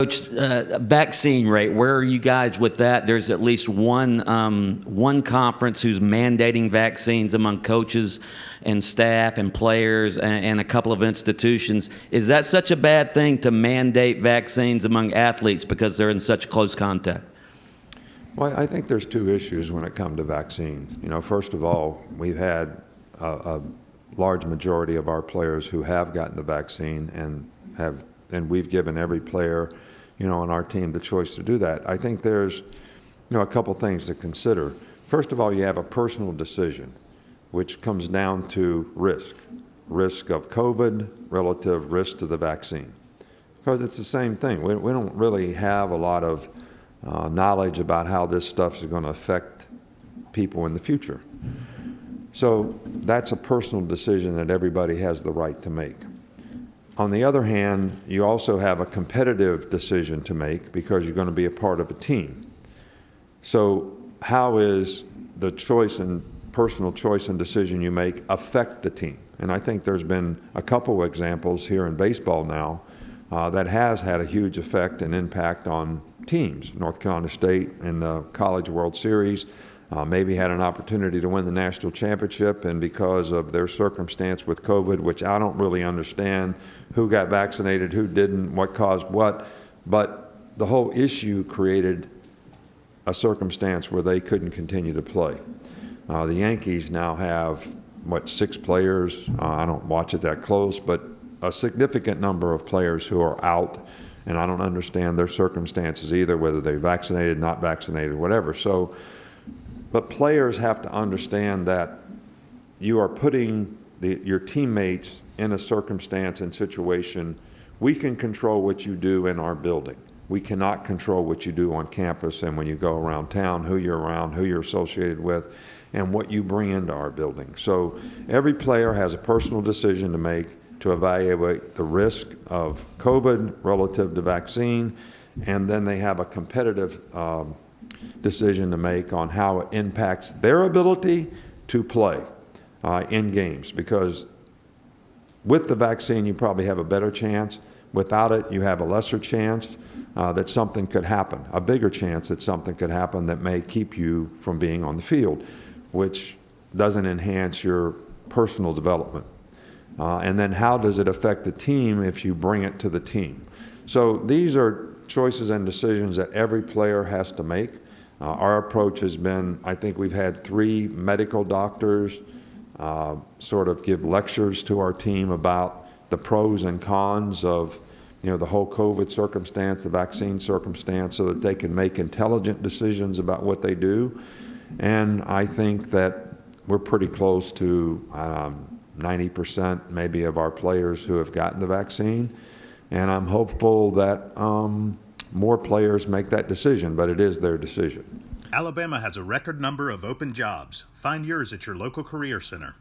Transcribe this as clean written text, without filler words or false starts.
Coach, vaccine rate, where are you guys with that? There's at least one conference who's mandating vaccines among coaches and staff and players and a couple of institutions. Is that such a bad thing to mandate vaccines among athletes because they're in such close contact? Well, I think there's two issues when it comes to vaccines. First of all, we've had a large majority of our players who have gotten the vaccine and we've given every player on our team the choice to do that. I think there's a couple things to consider. First of all, you have a personal decision, which comes down to risk of COVID relative risk to the vaccine, because it's the same thing. We don't really have a lot of knowledge about how this stuff is going to affect people in the future. So that's a personal decision that everybody has the right to make. On the other hand, you also have a competitive decision to make because you're going to be a part of a team. So how is the choice and personal choice and decision you make affect the team? And I think there's been a couple of examples here in baseball now that has had a huge effect and impact on teams. North Carolina State in the College World Series maybe had an opportunity to win the national championship, and because of their circumstance with COVID, which I don't really understand who got vaccinated, who didn't, what caused what, but the whole issue created a circumstance where they couldn't continue to play. The Yankees now have, 6 players? I don't watch it that close, but a significant number of players who are out, and I don't understand their circumstances either, whether they're vaccinated, not vaccinated, whatever. But players have to understand that you are putting your teammates in a circumstance and situation. We can control what you do in our building. We cannot control what you do on campus and when you go around town, who you're around, who you're associated with, and what you bring into our building. So every player has a personal decision to make to evaluate the risk of COVID relative to vaccine, and then they have a competitive decision to make on how it impacts their ability to play in games, because with the vaccine you probably have a better chance. Without it, you have a lesser chance that something could happen, a bigger chance that something could happen that may keep you from being on the field, which doesn't enhance your personal development. And then how does it affect the team if you bring it to the team? So these are choices and decisions that every player has to make. Our approach has been, I think we've had 3 medical doctors sort of give lectures to our team about the pros and cons of the whole COVID circumstance, the vaccine circumstance, so that they can make intelligent decisions about what they do. And I think that we're pretty close to 90% maybe of our players who have gotten the vaccine. And I'm hopeful that more players make that decision, but it is their decision. Alabama has a record number of open jobs. Find yours at your local career center.